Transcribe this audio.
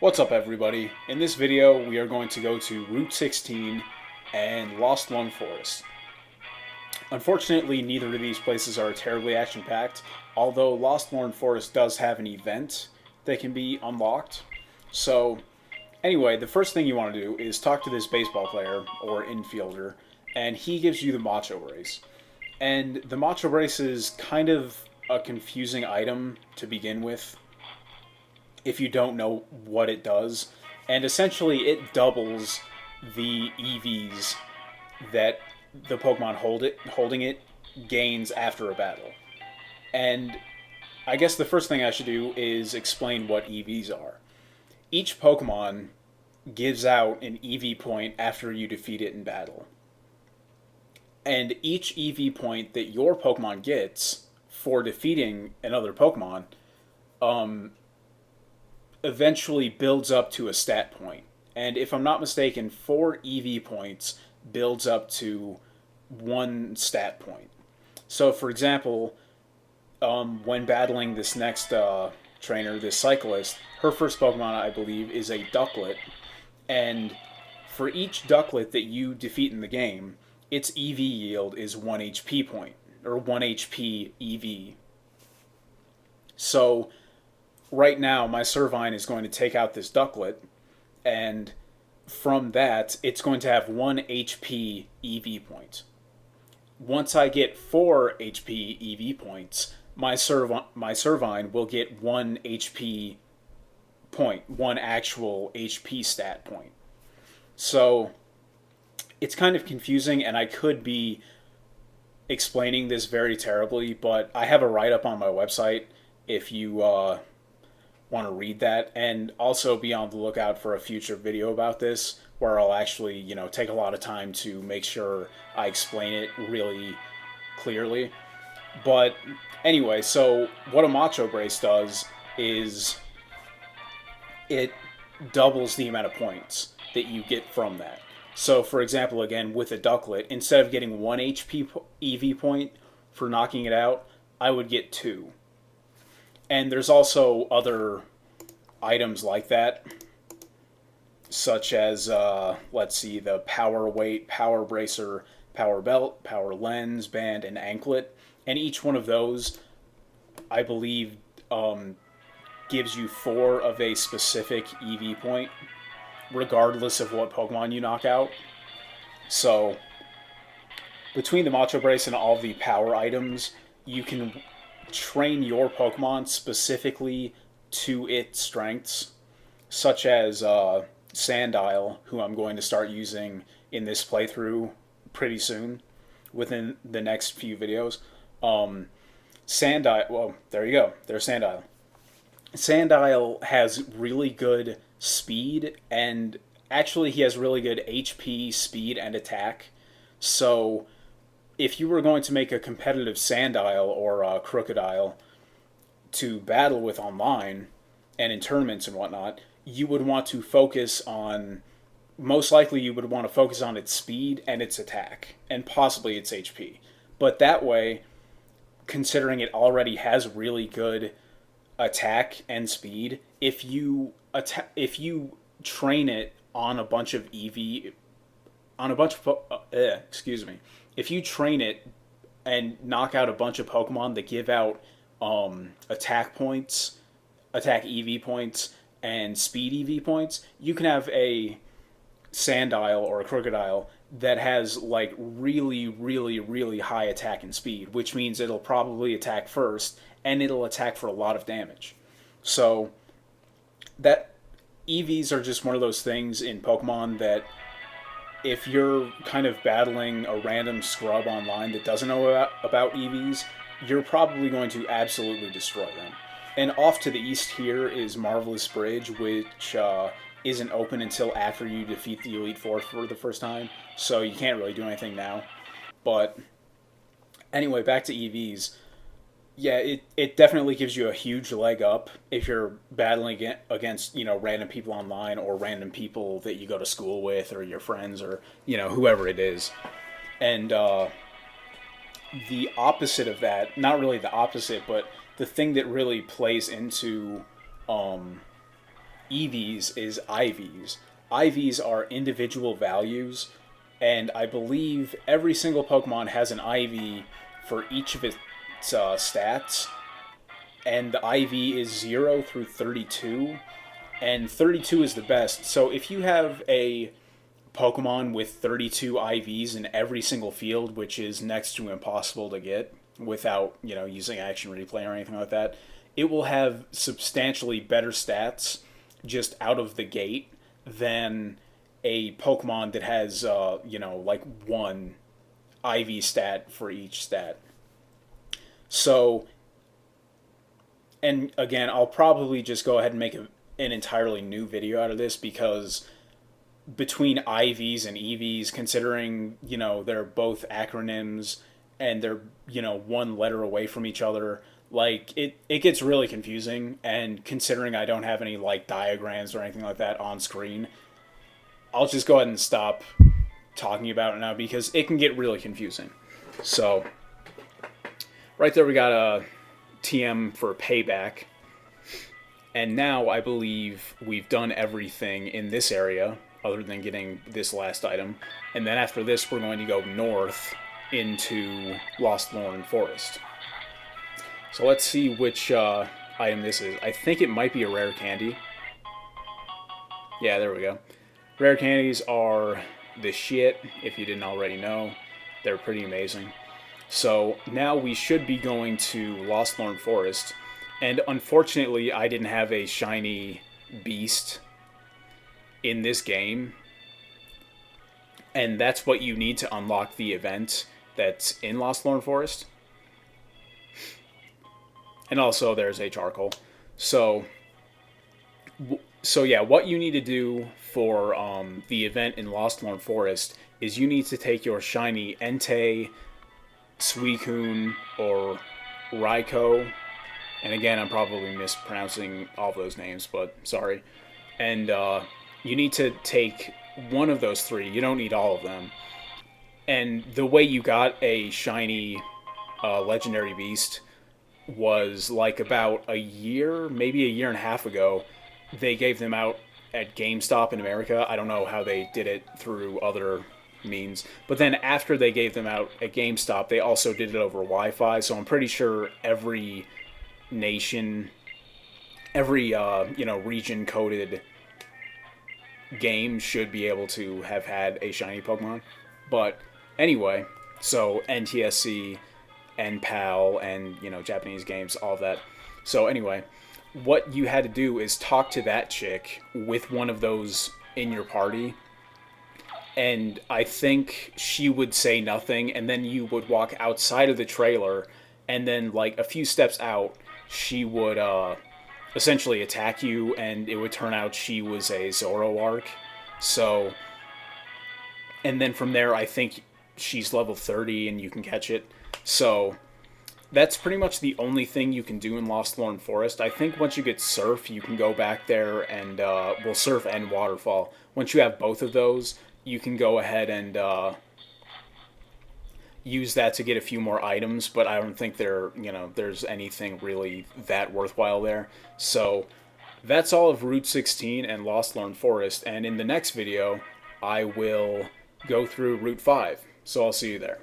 What's up, everybody? In this video we are going to go to Route 16 and Lostlorn Forest. Unfortunately, neither of these places are terribly action-packed, although Lostlorn Forest does have an event that can be unlocked. So anyway, the first thing you want to do is talk to this baseball player or infielder, and he gives you the Macho Brace. And the Macho Brace is kind of a confusing item to begin with if you don't know what it does. And essentially, it doubles the EVs that the Pokemon holding it gains after a battle. And I guess the first thing I should do is explain what EVs are. Each Pokemon gives out an EV point after you defeat it in battle. And each EV point that your Pokemon gets for defeating another Pokemon um, eventually builds up to a stat point. And if I'm not mistaken, 4 EV points builds up to 1 stat point. So, for example, when battling this next trainer, this cyclist, her first Pokemon, I believe, is a Ducklet. And for each Ducklet that you defeat in the game, its EV yield is 1 HP point, or 1 HP EV. So, right now, my Servine is going to take out this Ducklet, and from that, it's going to have 1 HP EV point. Once I get 4 HP EV points, my Servine will get 1 HP point, 1 actual HP stat point. So it's kind of confusing, and I could be explaining this very terribly, but I have a write-up on my website if you want to read that, and also be on the lookout for a future video about this where I'll actually, take a lot of time to make sure I explain it really clearly. But anyway, so what a Macho Brace does is it doubles the amount of points that you get from that. So, for example, again, with a Ducklet, instead of getting 1 HP EV point for knocking it out, I would get 2. And there's also other items like that, such as, let's see, the Power Weight, Power Bracer, Power Belt, Power Lens, Band, and Anklet. And each one of those, I believe, gives you 4 of a specific EV point, regardless of what Pokemon you knock out. So, between the Macho Brace and all the power items, you can train your Pokemon specifically to its strengths, such as Sandile, who I'm going to start using in this playthrough pretty soon, within the next few videos. Sandile, well, there you go. There's Sandile. Sandile has really good speed, and actually he has really good HP, speed, and attack. So if you were going to make a competitive Sandile or a Crocodile to battle with online and in tournaments and whatnot, you would want to focus on, most likely you would want to focus on its speed and its attack, and possibly its HP. But that way, considering it already has really good attack and speed, if you train it on a bunch of EV, on a bunch of excuse me, if you train it and knock out a bunch of Pokemon that give out attack points, attack EV points, and speed EV points, you can have a Sandile or a Crocodile that has like really, really, really high attack and speed, which means it'll probably attack first, and it'll attack for a lot of damage. So that EVs are just one of those things in Pokemon that if you're kind of battling a random scrub online that doesn't know about EVs, you're probably going to absolutely destroy them. And off to the east here is Marvelous Bridge, which isn't open until after you defeat the Elite Four for the first time, so you can't really do anything now. But anyway, back to EVs. Yeah, it definitely gives you a huge leg up if you're battling against, random people online or random people that you go to school with or your friends or, whoever it is. And the opposite of that, not really the opposite, but the thing that really plays into EVs is IVs. IVs are individual values, and I believe every single Pokemon has an IV for each of its stats, and the IV is 0 through 32, and 32 is the best. So if you have a Pokemon with 32 IVs in every single field, which is next to impossible to get without, using action replay or anything like that, it will have substantially better stats just out of the gate than a Pokemon that has, like one IV stat for each stat. So, and again, I'll probably just go ahead and make an entirely new video out of this, because between IVs and EVs, considering, they're both acronyms and they're, one letter away from each other, like, it gets really confusing. And considering I don't have any, like, diagrams or anything like that on screen, I'll just go ahead and stop talking about it now, because it can get really confusing. So, right there we got a TM for payback. And now I believe we've done everything in this area, other than getting this last item. And then after this, we're going to go north into Lostlorn Forest. So let's see which item this is. I think it might be a rare candy. Yeah, there we go. Rare candies are the shit, if you didn't already know. They're pretty amazing. So now we should be going to Lostlorn Forest. And unfortunately, I didn't have a shiny beast in this game. And that's what you need to unlock the event that's in Lostlorn Forest. And also there's a charcoal. So yeah, what you need to do for the event in Lostlorn Forest is you need to take your shiny Entei, Suicune, or Raikou. And again, I'm probably mispronouncing all those names, but sorry. And you need to take one of those three. You don't need all of them. And the way you got a shiny legendary beast was like about a year, maybe a year and a half ago. They gave them out at GameStop in America. I don't know how they did it through other means. But then after they gave them out at GameStop, they also did it over Wi-Fi. So I'm pretty sure every nation, every region-coded game should be able to have had a shiny Pokemon. But anyway, so NTSC, NPAL, and Japanese games, all of that. So anyway, what you had to do is talk to that chick with one of those in your party, and I think she would say nothing, and then you would walk outside of the trailer, and then like a few steps out, she would essentially attack you, and it would turn out she was a Zoroark. So, and then from there, I think she's level 30 and you can catch it. So that's pretty much the only thing you can do in Lostlorn Forest. I think once you get Surf, you can go back there and, Surf and Waterfall. Once you have both of those, you can go ahead and use that to get a few more items, but I don't think there's anything really that worthwhile there. So that's all of Route 16 and Lostlorn Forest, and in the next video, I will go through Route 5. So I'll see you there.